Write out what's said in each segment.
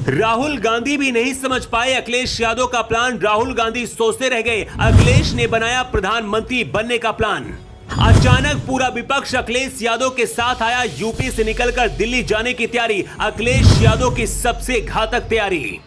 राहुल गांधी भी नहीं समझ पाए अखिलेश यादव का प्लान। राहुल गांधी सोचते रह गए। अखिलेश ने बनाया प्रधानमंत्री बनने का प्लान। अचानक पूरा विपक्ष अखिलेश यादव के साथ आया। यूपी से निकलकर दिल्ली जाने की तैयारी। अखिलेश यादव की सबसे घातक तैयारी।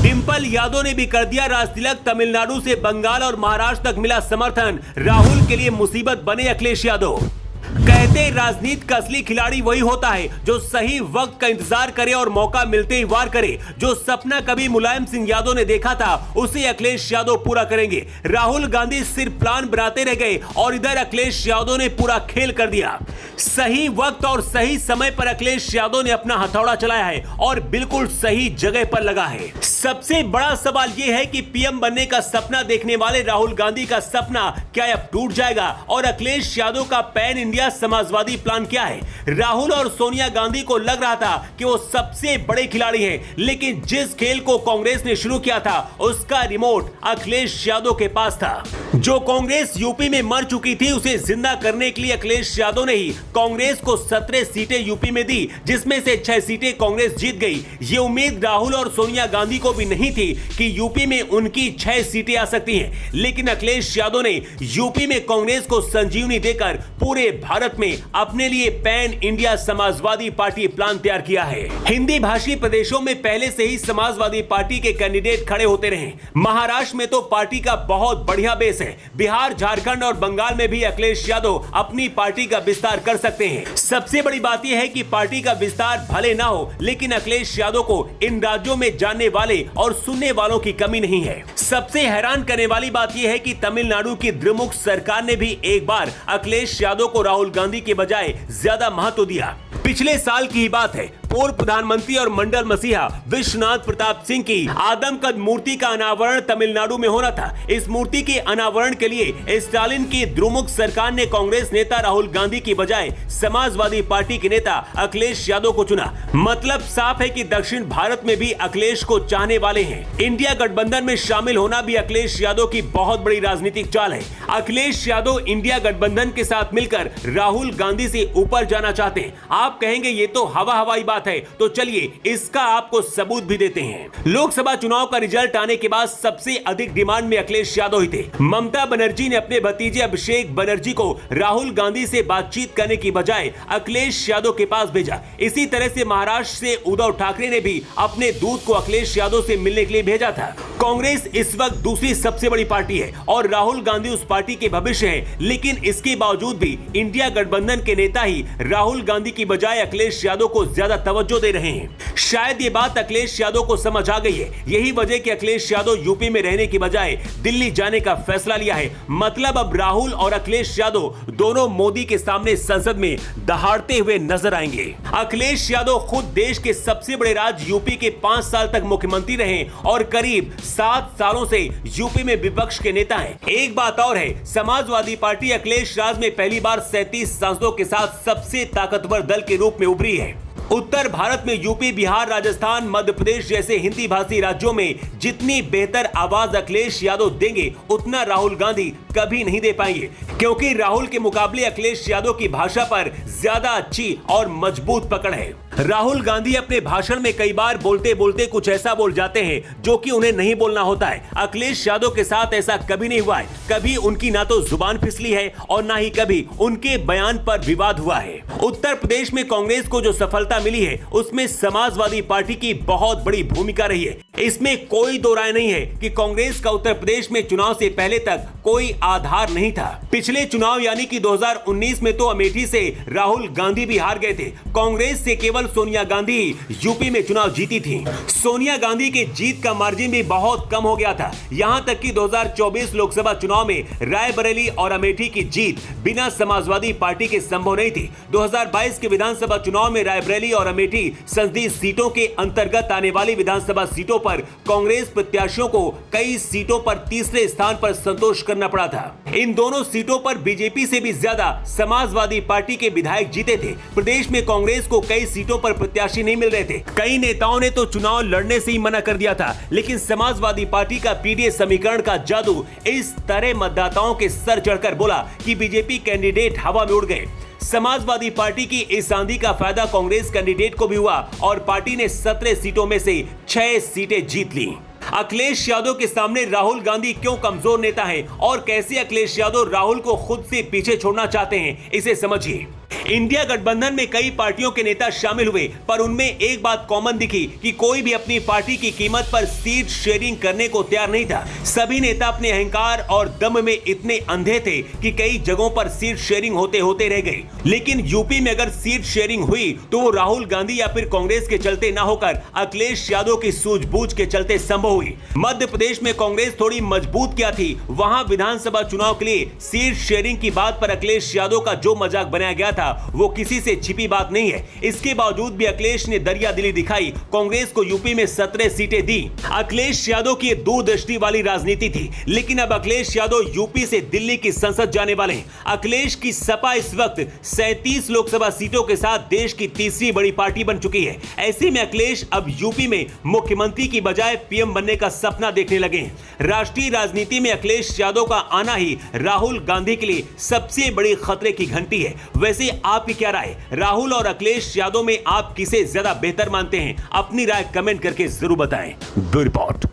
डिंपल यादव ने भी कर दिया राजतिलक। तमिलनाडु से बंगाल और महाराष्ट्र तक मिला समर्थन। राहुल के लिए मुसीबत बने अखिलेश यादव। कहते राजनीति का असली खिलाड़ी वही होता है जो सही वक्त का इंतजार करे और मौका मिलते ही वार करे। जो सपना कभी मुलायम सिंह यादव ने देखा था उसे अखिलेश यादव पूरा करेंगे। राहुल गांधी सिर्फ प्लान बनाते रह गए और इधर अखिलेश यादव ने पूरा खेल कर दिया। सही वक्त और सही समय पर अखिलेश यादव ने अपना हथौड़ा चलाया है और बिल्कुल सही जगह पर लगा है। सबसे बड़ा सवाल यह है कि पीएम बनने का सपना देखने वाले राहुल गांधी का सपना क्या अब टूट जाएगा और अखिलेश यादव का पैन इंडिया समाजवादी प्लान क्या है। राहुल और सोनिया गांधी को लग रहा था कि वो सबसे बड़े खिलाड़ी हैं, लेकिन जिस खेल को कांग्रेस ने शुरू किया था उसका रिमोट अखिलेश यादव के पास था। जो कांग्रेस यूपी में मर चुकी थी उसे जिंदा करने के लिए अखिलेश यादव ने ही कांग्रेस को 17 सीटें यूपी में दी, जिसमें से 6 सीटें कांग्रेस जीत गई। ये उम्मीद राहुल और सोनिया गांधी को भी नहीं थी कि यूपी में उनकी 6 सीटें आ सकती हैं, लेकिन अखिलेश यादव ने यूपी में कांग्रेस को संजीवनी देकर पूरे भारत में अपने लिए pan India Samajwadi party plan तैयार किया है। हिंदी भाषी प्रदेशों में पहले से ही समाजवादी पार्टी के कैंडिडेट खड़े होते रहे। महाराष्ट्र में तो पार्टी का बहुत बढ़िया बेस है। बिहार, झारखंड और बंगाल में भी अखिलेश यादव अपनी पार्टी का विस्तार कर सकते हैं। सबसे बड़ी बात यह है कि पार्टी का विस्तार भले ना हो, लेकिन अखिलेश यादव को इन राज्यों में जानने वाले और सुनने वालों की कमी नहीं है। सबसे हैरान करने वाली बात यह है कि तमिलनाडु की द्विमुख सरकार ने भी एक बार अखिलेश यादव को राहुल गांधी के बजाय ज्यादा महत्व दिया। पिछले साल की ही बात है। पूर्व प्रधानमंत्री और मंडल मसीहा विश्वनाथ प्रताप सिंह की आदमकद मूर्ति का अनावरण तमिलनाडु में होना था। इस मूर्ति के अनावरण के लिए स्टालिन की द्विमुख सरकार ने कांग्रेस नेता राहुल गांधी की बजाय समाजवादी पार्टी के नेता अखिलेश यादव को चुना। मतलब साफ है कि दक्षिण भारत में भी अखिलेश को चाहने वाले हैं। इंडिया गठबंधन में शामिल होना भी अखिलेश यादव की बहुत बड़ी राजनीतिक चाल है। अखिलेश यादव इंडिया गठबंधन के साथ मिलकर राहुल गांधी से ऊपर जाना चाहते हैं। आप कहेंगे ये तो हवाई बात है, तो चलिए इसका आपको सबूत भी देते हैं। लोकसभा चुनाव का रिजल्ट आने के बाद सबसे अधिक डिमांड में अखिलेश यादव ही थे। ममता बनर्जी ने अपने भतीजे अभिषेक बनर्जी को राहुल गांधी से बातचीत करने की बजाय अखिलेश यादव के पास भेजा। इसी तरह से महाराष्ट्र से उद्धव ठाकरे ने भी अपने दूत को अखिलेश यादव से मिलने के लिए भेजा था। कांग्रेस इस वक्त दूसरी सबसे बड़ी पार्टी है और राहुल गांधी उस पार्टी के भविष्य है, लेकिन इसके बावजूद भी इंडिया गठबंधन के नेता ही राहुल गांधी की बजाय अखिलेश यादव को ज्यादा तवज्जो दे रहे हैं। शायद ये बात अखिलेश यादव को समझ आ गई है। यही वजह कि अखिलेश यादव यूपी में रहने की बजाय दिल्ली जाने का फैसला लिया है। मतलब अब राहुल और अखिलेश यादव दोनों मोदी के सामने संसद में दहाड़ते हुए नजर आएंगे। अखिलेश यादव खुद देश के सबसे बड़े राज्य यूपी के 5 साल तक मुख्यमंत्री रहे और करीब 7 सालों से यूपी में विपक्ष के नेता हैं। एक बात और है, समाजवादी पार्टी अखिलेश राज में पहली बार 37 सांसदों के साथ सबसे ताकतवर दल के रूप में उभरी है। उत्तर भारत में यूपी, बिहार, राजस्थान, मध्य प्रदेश जैसे हिंदी भाषी राज्यों में जितनी बेहतर आवाज अखिलेश यादव देंगे उतना राहुल गांधी कभी नहीं दे पाएंगे, क्योंकि राहुल के मुकाबले अखिलेश यादव की भाषा पर ज्यादा अच्छी और मजबूत पकड़ है। राहुल गांधी अपने भाषण में कई बार बोलते बोलते कुछ ऐसा बोल जाते हैं जो कि उन्हें नहीं बोलना होता है। अखिलेश यादव के साथ ऐसा कभी नहीं हुआ है। कभी उनकी ना तो जुबान फिसली है और ना ही कभी उनके बयान पर विवाद हुआ है। उत्तर प्रदेश में कांग्रेस को जो सफलता मिली है उसमें समाजवादी पार्टी की बहुत बड़ी भूमिका रही है। इसमें कोई दो राय नहीं है कि कांग्रेस का उत्तर प्रदेश में चुनाव से पहले तक कोई आधार नहीं था। पिछले चुनाव यानी कि 2019 में तो अमेठी से राहुल गांधी भी हार गए थे। कांग्रेस से केवल सोनिया गांधी यूपी में चुनाव जीती थी। सोनिया गांधी के जीत का मार्जिन भी बहुत कम हो गया था। यहां तक कि 2024 लोकसभा चुनाव में रायबरेली और अमेठी की जीत बिना समाजवादी पार्टी के संभव नहीं थी। 2022 के विधानसभा चुनाव में रायबरेली और अमेठी संसदीय सीटों के अंतर्गत आने वाली विधानसभा सीटों पर कांग्रेस प्रत्याशियों को कई सीटों पर तीसरे स्थान पर संतोष करना पड़ा था। इन दोनों सीटों पर बीजेपी से भी ज्यादा समाजवादी पार्टी के विधायक जीते थे। प्रदेश में कांग्रेस को कई सीटों पर प्रत्याशी नहीं मिल रहे थे। कई नेताओं ने तो चुनाव लड़ने से ही मना कर दिया था, लेकिन समाजवादी पार्टी का पीडीए समीकरण का जादू इस तरह मतदाताओं के सर चढ़कर बोला कि बीजेपी कैंडिडेट हवा में उड़ गए। समाजवादी पार्टी की इस आंधी का फायदा कांग्रेस कैंडिडेट को भी हुआ और पार्टी ने 17 सीटों में से 6 सीटें जीत ली। अखिलेश यादव के सामने राहुल गांधी क्यों कमजोर नेता हैं और कैसे अखिलेश यादव राहुल को खुद से पीछे छोड़ना चाहते हैं, इसे समझिए। इंडिया गठबंधन में कई पार्टियों के नेता शामिल हुए, पर उनमें एक बात कॉमन दिखी कि कोई भी अपनी पार्टी की कीमत पर सीट शेयरिंग करने को तैयार नहीं था। सभी नेता अपने अहंकार और दम में इतने अंधे थे कि कई जगहों पर सीट शेयरिंग होते होते रह गई। लेकिन यूपी में अगर सीट शेयरिंग हुई तो वो राहुल गांधी या फिर कांग्रेस के चलते ना होकर अखिलेश यादव की सूझबूझ के चलते संभव हुई। मध्य प्रदेश में कांग्रेस थोड़ी मजबूत क्या थी, वहां विधानसभा चुनाव के लिए सीट शेयरिंग की बात पर अखिलेश यादव का जो मजाक बनाया गया था वो किसी से छिपी बात नहीं है। इसके बावजूद भी अखिलेश ने दरियादिली दिखाई, कांग्रेस को यूपी में 17 सीटें दी। अखिलेश यादव की दूरदृष्टि वाली राजनीति थी, लेकिन अब अखिलेश यादव यूपी से दिल्ली की संसद जाने वाले हैं। अखिलेश की सपा इस वक्त 37 लोकसभा सीटों के साथ देश की तीसरी बड़ी पार्टी बन चुकी है। ऐसे में अखिलेश अब यूपी में मुख्यमंत्री की बजाय पीएम बनने का सपना देखने लगे हैं। राष्ट्रीय राजनीति में अखिलेश यादव का आना ही राहुल गांधी के लिए सबसे बड़ी खतरे की घंटी है। वैसे आपकी क्या राय, राहुल और अखिलेश यादव में आप किसे ज्यादा बेहतर मानते हैं? अपनी राय कमेंट करके जरूर बताएं। Bureau report.